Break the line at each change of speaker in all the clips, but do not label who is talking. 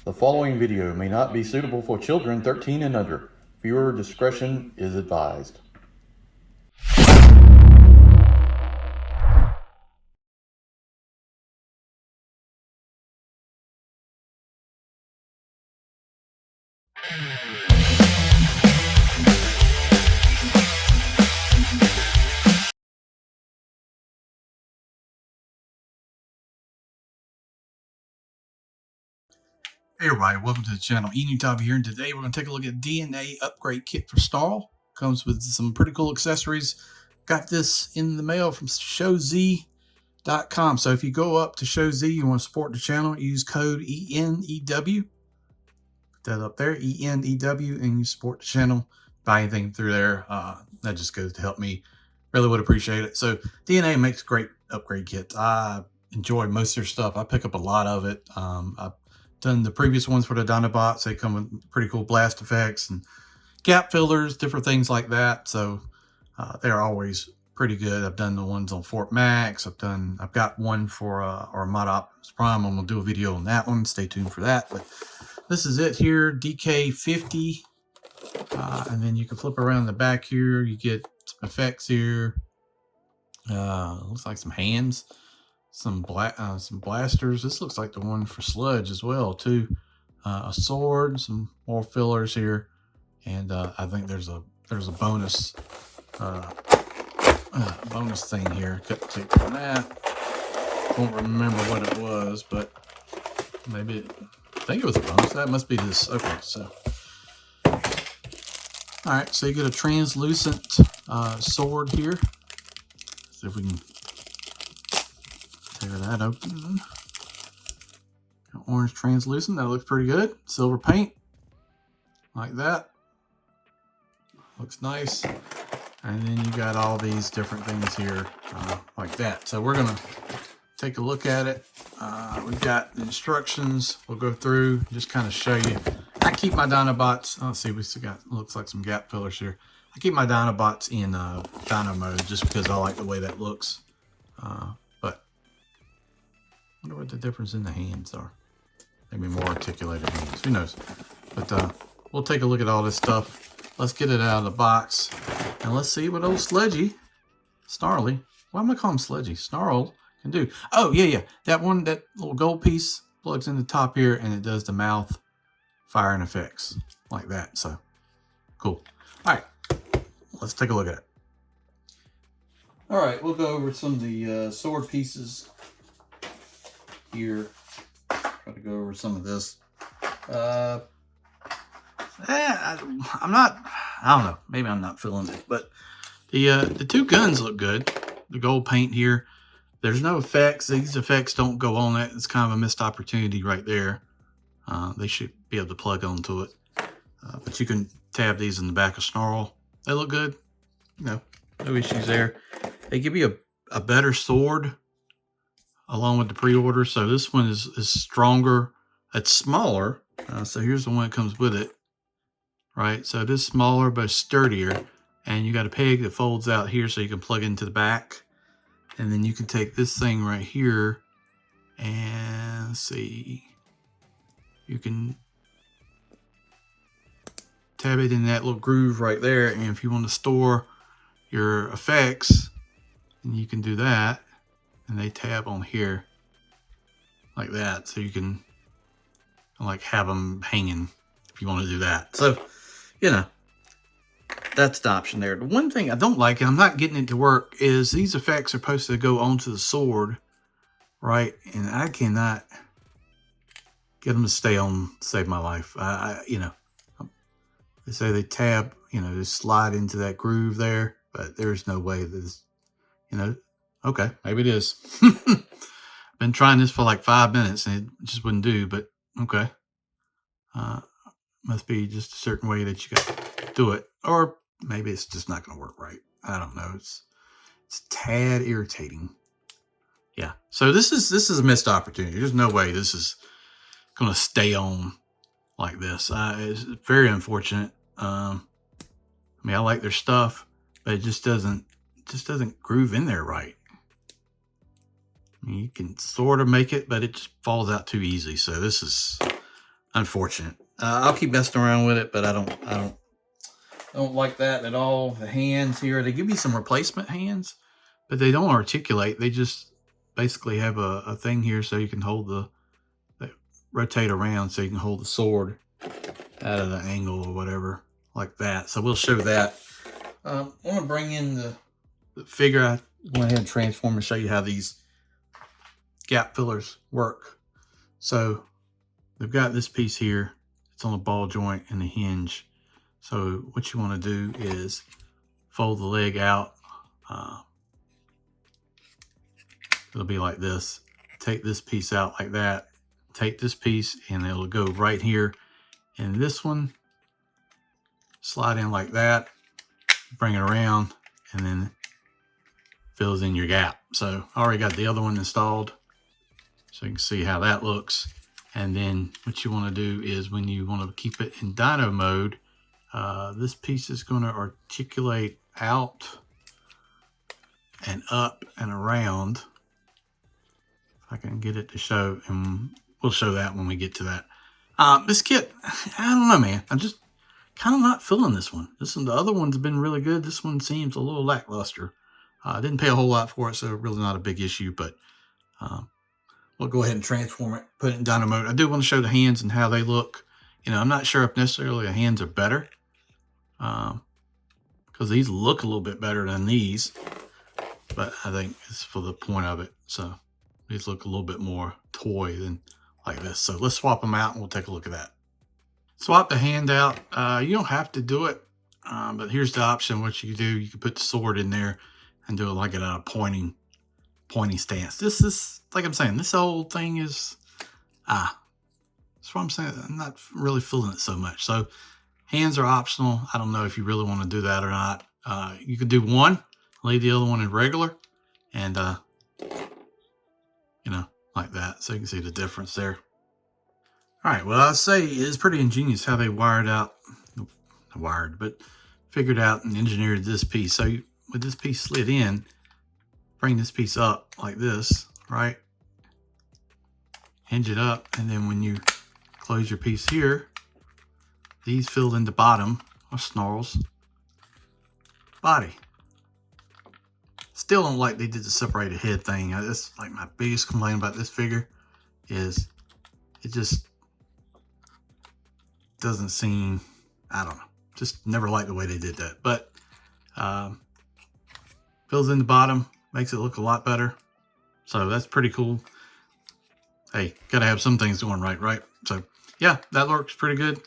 The following video may not be suitable for children 13 and under. Viewer discretion is advised.
Hey everybody, welcome to the channel. Enewtabie here, and today we're going to take a look at DNA upgrade kit for Snarl. Comes with some pretty cool accessories. Got this in the mail from ShowZ.com. So if you go up to ShowZ, you want to support the channel, use code ENEW. Put that up there, ENEW, and you support the channel. Buy anything through there. That just goes to help me. Really would appreciate it. So DNA makes great upgrade kits. I enjoy most of their stuff. I pick up a lot of it. I've done the previous ones for the Dinobots. They come with pretty cool blast effects and gap fillers, different things like that. So they're always pretty good. I've done the ones on Fort Max. I've got one for Armada Optimus Prime. I'm gonna do a video on that one. Stay tuned for that. But this is it here, DK-50. And then you can flip around the back here. You get some effects here. Looks like some hands. Some blasters. This looks like the one for Sludge as well too. A sword, some more fillers here, and I think there's a bonus bonus thing here. Cut the tape on that. Won't remember what it was, but maybe I think it was a bonus. That must be this. Okay, so all right, so you get a translucent sword here. See if we can tear that open. Orange translucent, that looks pretty good. Silver paint, like that. Looks nice. And then you got all these different things here, like that. So we're gonna take a look at it. We've got the instructions. We'll go through, just kind of show you. I keep my Dinobots, let's see, we still got, looks like some gap fillers here. I keep my Dinobots in Dino mode just because I like the way that looks. I wonder what the difference in the hands are. Maybe more articulated hands. Who knows? But we'll take a look at all this stuff. Let's get it out of the box. And let's see what old Sledgy, Snarly, why am I calling him Sledgy? Snarl can do. Oh, yeah. That one, that little gold piece plugs in the top here and it does the mouth firing effects like that. So, cool. All right. Let's take a look at it. All right. We'll go over some of the sword pieces here. Try to go over some of this. I don't know, maybe I'm not feeling it, but the two guns look good. The gold paint here, there's no effects. These effects don't go on it. It's kind of a missed opportunity right there. They should be able to plug onto it, but you can tab these in the back of Snarl. They look good, no issues there. They give you a better sword along with the pre-order. So this one is stronger. It's smaller. So here's the one that comes with it. Right. So it is smaller, but sturdier. And you got a peg that folds out here so you can plug into the back. And then you can take this thing right here and see. You can tab it in that little groove right there. And if you want to store your effects, then you can do that. And they tab on here like that, so you can like have them hanging if you want to do that. So, you know, that's the option there. The one thing I don't like, and I'm not getting it to work, is these effects are supposed to go onto the sword, right? And I cannot get them to stay on to save my life. You know, they say they tab, you know, they slide into that groove there, but there's no way that this, you know. Okay, maybe it is. Been trying this for like 5 minutes and it just wouldn't do, but okay. Must be just a certain way that you got to do it. Or maybe it's just not going to work right. I don't know. It's tad irritating. Yeah. So this is a missed opportunity. There's no way this is going to stay on like this. It's very unfortunate. I mean, I like their stuff, but it just doesn't groove in there right. You can sort of make it, but it just falls out too easy. So this is unfortunate. I'll keep messing around with it, but I don't like that at all. The hands here, they give you some replacement hands, but they don't articulate. They just basically have a thing here so you can hold they rotate around so you can hold the sword out of the angle or whatever like that. So we'll show that. I want to bring in the figure. I went ahead and transform and show you how these gap fillers work. So they've got this piece here. It's on a ball joint and a hinge. So what you want to do is fold the leg out. It'll be like this. Take this piece out like that. Take this piece and it'll go right here. And this one, slide in like that. Bring it around and then fills in your gap. So I already got the other one installed. So you can see how that looks. And then what you want to do is when you want to keep it in dyno mode, this piece is going to articulate out and up and around. If I can get it to show, and we'll show that when we get to that. This kit, I don't know, man. I'm just kind of not feeling this one. The other one's been really good. This one seems a little lackluster. I didn't pay a whole lot for it, so really not a big issue, but we'll go ahead and transform it, put it in dyno mode. I do want to show the hands and how they look. You know, I'm not sure if necessarily the hands are better, because these look a little bit better than these, but I think it's for the point of it. So these look a little bit more toy than like this. So let's swap them out and we'll take a look at that. Swap the hand out. You don't have to do it, but here's the option. What you do, you can put the sword in there and do it like at a pointing stance. This is, like I'm saying, this whole thing is, that's what I'm saying. I'm not really feeling it so much. So hands are optional. I don't know if you really want to do that or not. You could do one, leave the other one in regular, and you know, like that. So you can see the difference there. All right, well, I'll say it's pretty ingenious how they figured out and engineered this piece. So with this piece slid in, bring this piece up like this, right? Hinge it up, and then when you close your piece here, these fill in the bottom of Snarl's body. Still don't like they did the separated head thing. That's like my biggest complaint about this figure is it just doesn't seem, I don't know, just never liked the way they did that. But fills in the bottom, makes it look a lot better. So that's pretty cool. Hey, gotta have some things going right? So yeah, that works pretty good.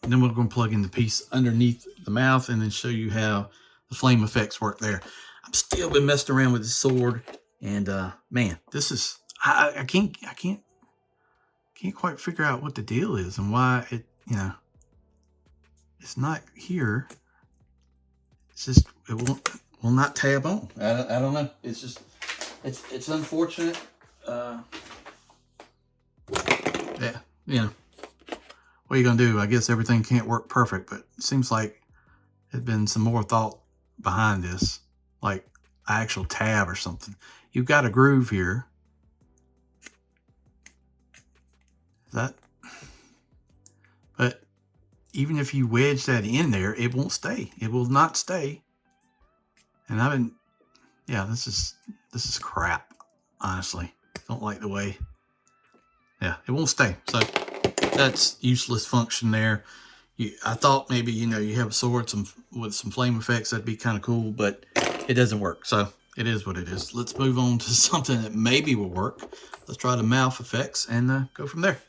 And then we're going to plug in the piece underneath the mouth and then show you how the flame effects work there. I've still been messing around with the sword, and man, this is, I can't quite figure out what the deal is and why it, you know, it's not here. It's just, it will not tab on. I don't know. It's just, it's unfortunate. Yeah, you know, what are you gonna do? I guess everything can't work perfect, but it seems like there's been some more thought behind this, like an actual tab or something. You've got a groove here. But even if you wedge that in there, it won't stay. It will not stay. And yeah, this is crap, honestly. Don't like the way, yeah, it won't stay. So that's useless function there. I thought maybe, you know, you have a sword with some flame effects, that'd be kind of cool, but it doesn't work. So it is what it is. Let's move on to something that maybe will work. Let's try the mouth effects and go from there.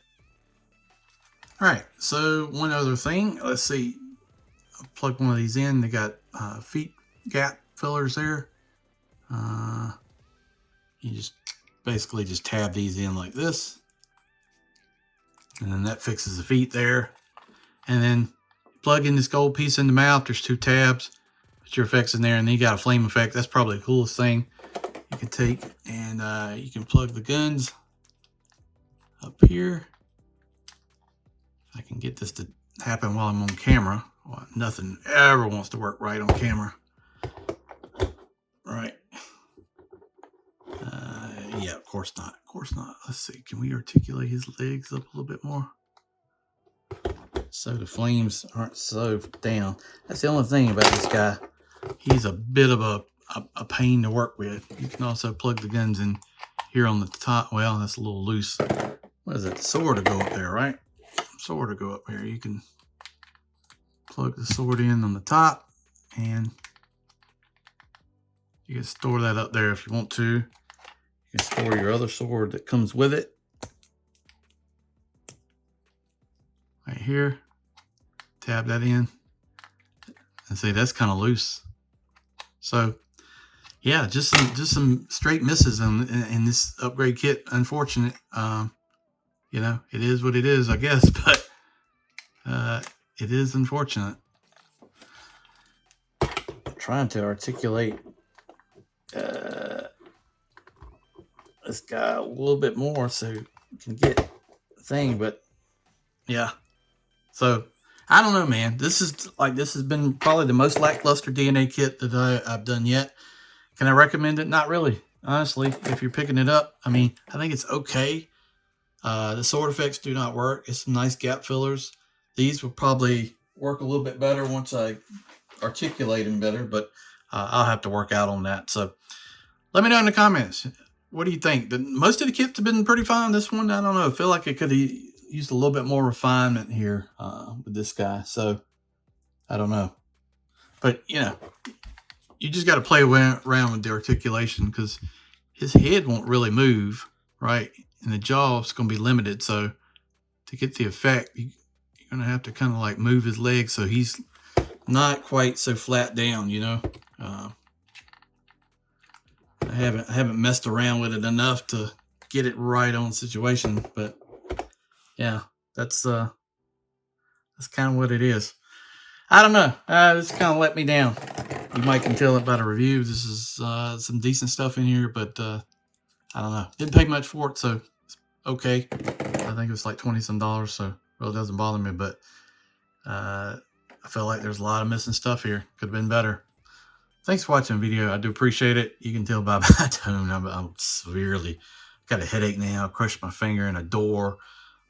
All right, so one other thing. Let's see. I'll plug one of these in. They got feet gap fillers there. You just basically just tab these in like this. And then that fixes the feet there. And then plug in this gold piece in the mouth. There's two tabs. Put your effects in there, and then you got a flame effect. That's probably the coolest thing you can take. And you can plug the guns up here. If I can get this to happen while I'm on camera. Well, nothing ever wants to work right on camera. Right. Yeah, of course not. Of course not. Let's see. Can we articulate his legs up a little bit more? so the flames aren't so down. That's the only thing about this guy. He's a bit of a pain to work with. You can also plug the guns in here on the top. Well, that's a little loose. What is it? The sword to go up there, right? Sword to go up here. You can plug the sword in on the top, and you can store that up there if you want to. You can store your other sword that comes with it. Right here. Tab that in. And see, that's kind of loose. So, yeah, just some straight misses in this upgrade kit. Unfortunate. You know, it is what it is, I guess, but it is unfortunate. I'm trying to articulate this guy a little bit more so you can get the thing, but yeah. So I don't know, man. This has been probably the most lackluster DNA kit that I've done yet. Can I recommend it? Not really, honestly. If you're picking it up, I mean, I think it's okay. The sword effects do not work. It's some nice gap fillers. These will probably work a little bit better once I articulate them better, but I'll have to work out on that. So let me know in the comments. What do you think? Most of the kits have been pretty fine. This one, I don't know. I feel like it could have used a little bit more refinement here with this guy. So I don't know. But, you know, you just got to play around with the articulation because his head won't really move, right? And the jaw is going to be limited. So to get the effect, you're going to have to kind of like move his legs so he's not quite so flat down, you know. I haven't messed around with it enough to get it right on situation, but yeah, that's kind of what it is. I don't know. This kind of let me down. You might can tell it by the review. This is some decent stuff in here, but I don't know. Didn't pay much for it, so it's okay. I think it was like $20-some, so it really doesn't bother me. But I feel like there's a lot of missing stuff here. Could have been better. Thanks for watching the video. I do appreciate it. You can tell by my tone, I'm severely got a headache now. Crushed my finger in a door.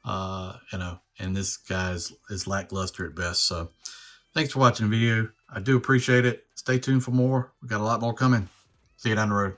You know, and this guy is lackluster at best. So thanks for watching the video. I do appreciate it. Stay tuned for more. We got a lot more coming. See you down the road.